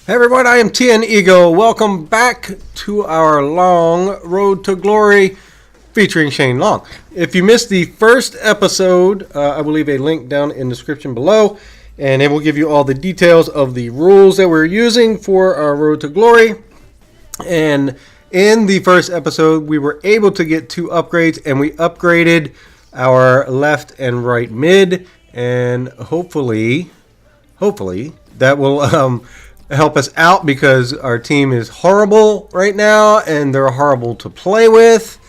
Hey everyone, I am TN Ego. Welcome back to our long road to glory featuring Shane Long. If you missed the first episode, I will leave a link down in the description below, and it will give you all the details of the rules that we're using for our road to glory. And in the first episode, we were able to get 2 upgrades, and we upgraded our left and right mid, and hopefully that will help us out, because our team is horrible right now and they're horrible to play with,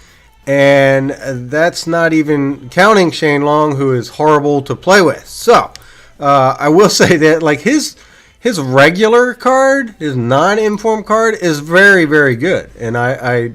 and that's not even counting Shane Long, who is horrible to play with. So I will say that like his regular card, his non-informed card, is very, very good, and I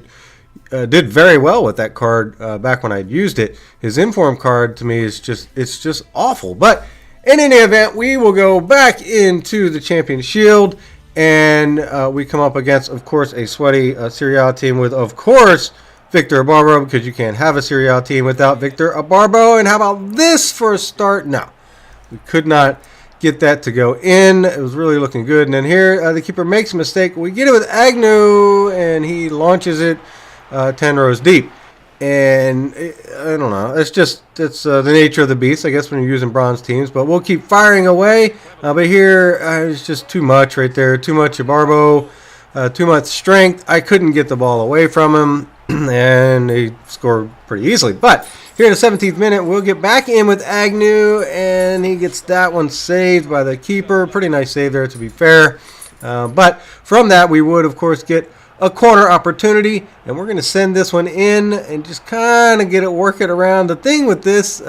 did very well with that card back when I'd used it. His informed card to me is just awful. But in any event, we will go back into the Champion Shield, and we come up against, of course, a sweaty Serie A team with, of course, Victor Abarbo, because you can't have a Serie A team without Victor Abarbo. And how about this for a start? No, we could not get that to go in. It was really looking good. And then here, the keeper makes a mistake. We get it with Agnew, and he launches it 10 rows deep. And I don't know. It's the nature of the beast, I guess, when you're using bronze teams. But we'll keep firing away. But here, it's just too much right there. Too much Abarbo, too much strength. I couldn't get the ball away from him, and he scored pretty easily. But here in the 17th minute, we'll get back in with Agnew, and he gets that one saved by the keeper. Pretty nice save there, to be fair. But from that, we would, of course, get a corner opportunity, and we're going to send this one in and just kind of work it around. The thing with this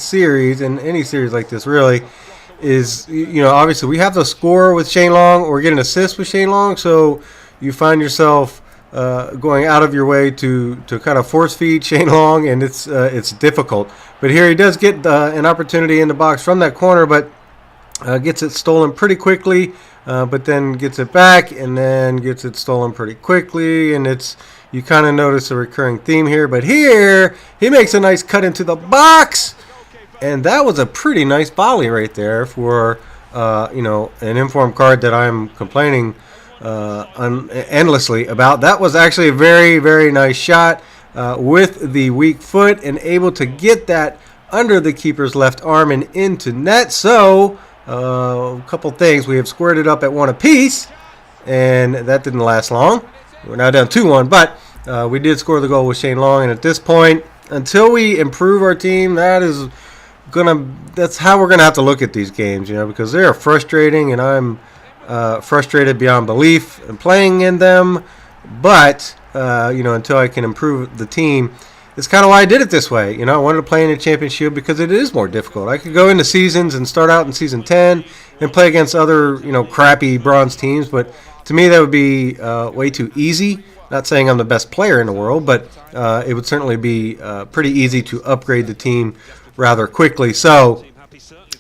series, and any series like this really, is, obviously we have to score with Shane Long or get an assist with Shane Long, so you find yourself going out of your way to kind of force feed Shane Long, and it's difficult. But here he does get an opportunity in the box from that corner, but gets it stolen pretty quickly. But then gets it back and then gets it stolen pretty quickly, and you kind of notice a recurring theme here. But here he makes a nice cut into the box, and that was a pretty nice volley right there for an informed card that I'm complaining endlessly about. That was actually a very, very nice shot with the weak foot, and able to get that under the keeper's left arm and into net. So a couple things. We have squared it up at 1 apiece, and that didn't last long. We're now down 2-1, but we did score the goal with Shane Long, and at this point, until we improve our team, that's how we're gonna have to look at these games, because they are frustrating, and I'm frustrated beyond belief in playing in them. But until I can improve the team, it's kind of why I did it this way. I wanted to play in a championship because it is more difficult. I could go into seasons and start out in season 10 and play against other, crappy bronze teams. But to me, that would be way too easy. Not saying I'm the best player in the world, but it would certainly be pretty easy to upgrade the team rather quickly. So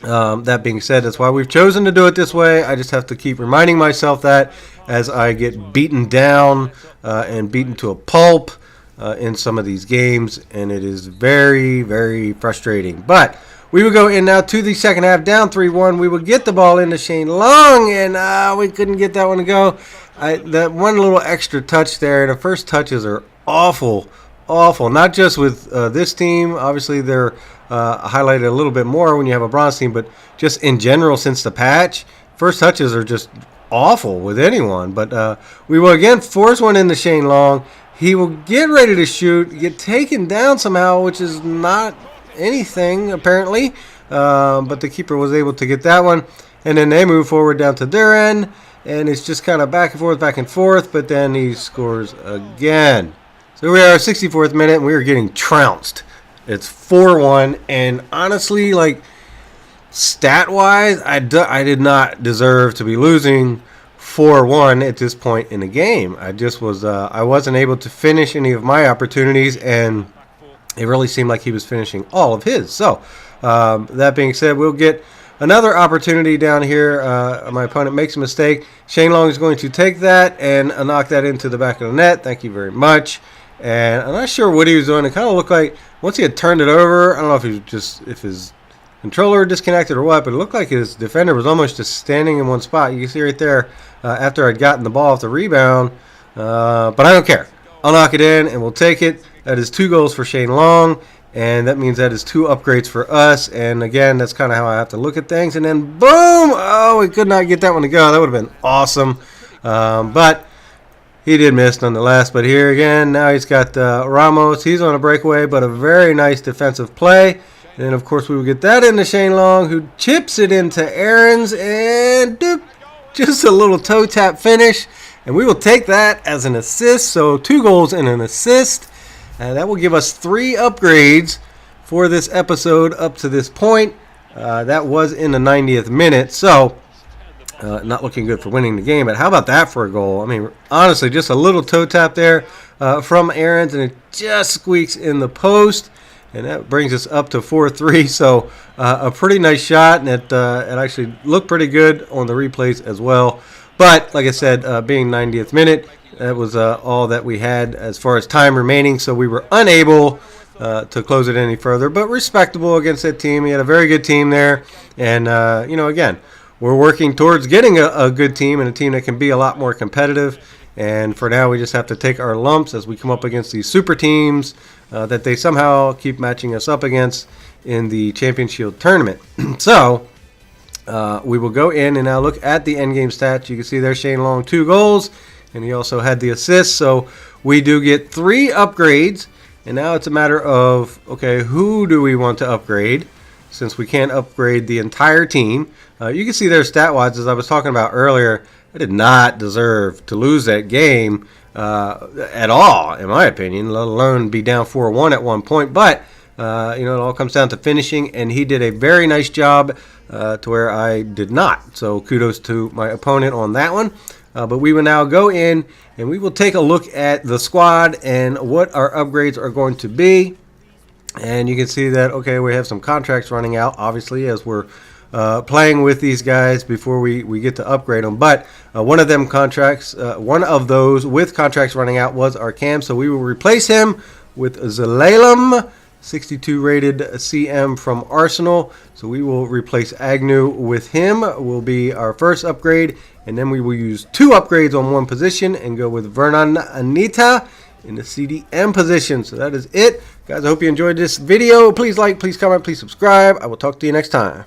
that being said, that's why we've chosen to do it this way. I just have to keep reminding myself that as I get beaten down and beaten to a pulp in some of these games, and it is very, very frustrating. But we will go in now to the second half, down 3-1. We will get the ball into Shane Long, and we couldn't get that one to go. That one little extra touch there, the first touches are awful. Not just with this team. Obviously, they're highlighted a little bit more when you have a bronze team, but just in general since the patch, first touches are just awful with anyone. But we will again force one into Shane Long. He will get ready to shoot, get taken down somehow, which is not anything, apparently. But the keeper was able to get that one. And then they move forward down to their end, and it's just kind of back and forth, but then he scores again. So we are 64th minute, and we are getting trounced. It's 4-1, and honestly, stat-wise, I did not deserve to be losing 4-1 at this point in the game. I wasn't able to finish any of my opportunities, and it really seemed like he was finishing all of his. So that being said, we'll get another opportunity down here. My opponent makes a mistake. Shane Long is going to take that and knock that into the back of the net. Thank you very much. And I'm not sure what he was doing. It kind of looked like once he had turned it over, I don't know if he was just controller disconnected or what, but it looked like his defender was almost just standing in one spot. You can see right there after I'd gotten the ball off the rebound, but I don't care. I'll knock it in and we'll take it. That is 2 goals for Shane Long, and that means that is 2 upgrades for us. And again, that's kind of how I have to look at things. And then boom! Oh, we could not get that one to go. That would have been awesome, but he did miss nonetheless. But here again, now he's got Ramos. He's on a breakaway, but a very nice defensive play. And then, of course, we will get that into Shane Long, who chips it into Aaron's, and doop, just a little toe tap finish. And we will take that as an assist. So 2 goals and an assist. And that will give us 3 upgrades for this episode up to this point. That was in the 90th minute. So not looking good for winning the game. But how about that for a goal? I mean, honestly, just a little toe tap there from Aaron's, and it just squeaks in the post. And that brings us up to 4-3. So a pretty nice shot. And it actually looked pretty good on the replays as well. But, like I said, being 90th minute, that was all that we had as far as time remaining. So we were unable to close it any further. But respectable against that team. We had a very good team there. And, again, we're working towards getting a good team and a team that can be a lot more competitive. And for now, we just have to take our lumps as we come up against these super teams that they somehow keep matching us up against in the Champions Shield tournament. So we will go in and now look at the endgame stats. You can see there Shane Long 2 goals, and he also had the assist. So we do get 3 upgrades, and now it's a matter of, okay, who do we want to upgrade since we can't upgrade the entire team. You can see there stat-wise, as I was talking about earlier, I did not deserve to lose that game at all, in my opinion, let alone be down 4-1 at one point. But, it all comes down to finishing, and he did a very nice job to where I did not. So kudos to my opponent on that one. But we will now go in, and we will take a look at the squad and what our upgrades are going to be. And you can see that, okay, we have some contracts running out, obviously, as we're playing with these guys before we get to upgrade them. But one of those with contracts running out was our Cam, so we will replace him with Zelalem, 62 rated CM from Arsenal. So we will replace Agnew with him, will be our first upgrade, and then we will use 2 upgrades on one position and go with Vernon Anita in the CDM position. So that is it, guys. I hope you enjoyed this video. Please like, please comment, please subscribe. I will talk to you next time.